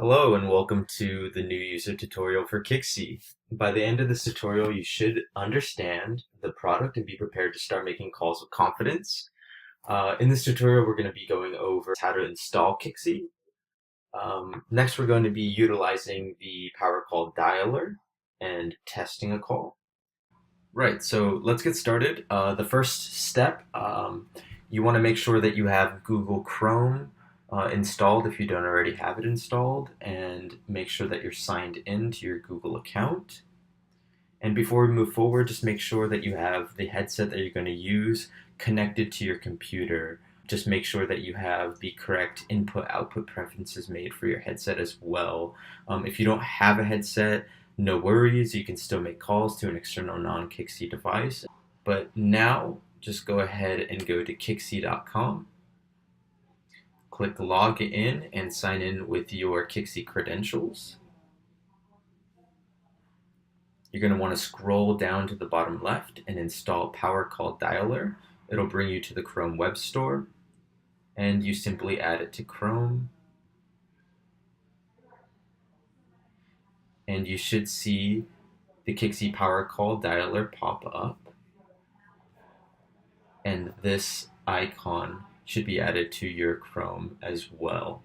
Hello and welcome to the new user tutorial for Kixie. By the end of this tutorial, you should understand the product and be prepared to start making calls with confidence. In this tutorial, we're going to be going over how to install Kixie. Next, we're going to be utilizing the power call dialer and testing a call. Right, so let's get started. The first step, you want to make sure that you have Google Chrome installed if you don't already have it installed, and make sure that you're signed into your Google account. And before we move forward, just make sure that you have the headset that you're going to use connected to your computer. Just make sure that you have the correct input-output preferences made for your headset as well. If you don't have a headset, no worries, you can still make calls to an external non-Kixie device. But now, just go ahead and go to Kixie.com. Click log in and sign in with your Kixie credentials. You're going to want to scroll down to the bottom left and install Power Call Dialer. It'll bring you to the Chrome Web Store, and you simply add it to Chrome. And you should see the Kixie Power Call Dialer pop up. And this icon should be added to your Chrome as well.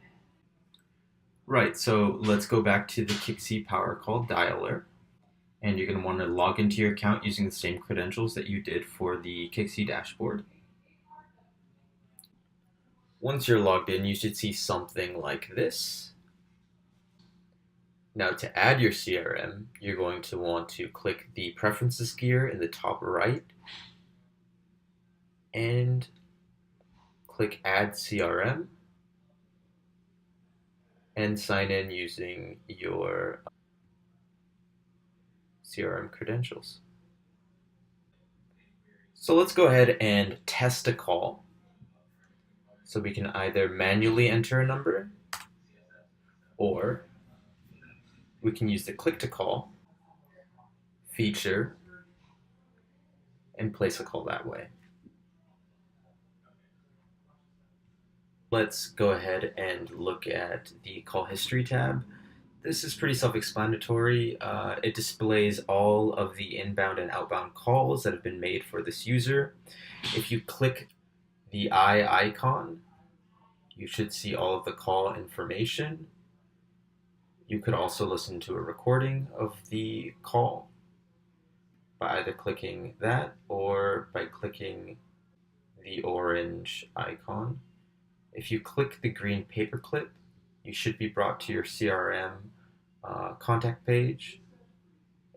Right, so let's go back to the Kixie Power Call Dialer. And you're going to want to log into your account using the same credentials that you did for the Kixie dashboard. Once you're logged in, you should see something like this. Now, to add your CRM, you're going to want to click the Preferences gear in the top right and click Add CRM and sign in using your CRM credentials. So let's go ahead and test a call. So we can either manually enter a number, or we can use the click to call feature and place a call that way. Let's go ahead and look at the call history tab. This is pretty self-explanatory. It displays all of the inbound and outbound calls that have been made for this user. If you click the eye icon, you should see all of the call information. You could also listen to a recording of the call by either clicking that or by clicking the orange icon. If you click the green paperclip, you should be brought to your CRM contact page,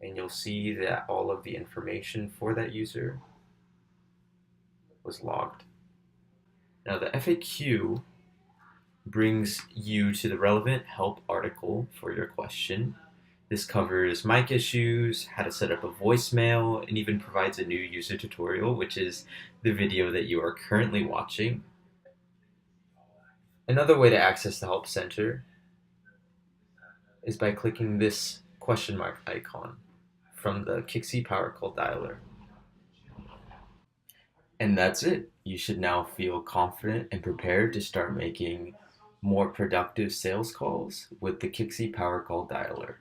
and you'll see that all of the information for that user was logged. Now the FAQ brings you to the relevant help article for your question. This covers mic issues, how to set up a voicemail, and even provides a new user tutorial, which is the video that you are currently watching. Another way to access the Help Center is by clicking this question mark icon from the Kixie Power Call Dialer. And that's it. You should now feel confident and prepared to start making more productive sales calls with the Kixie Power Call Dialer.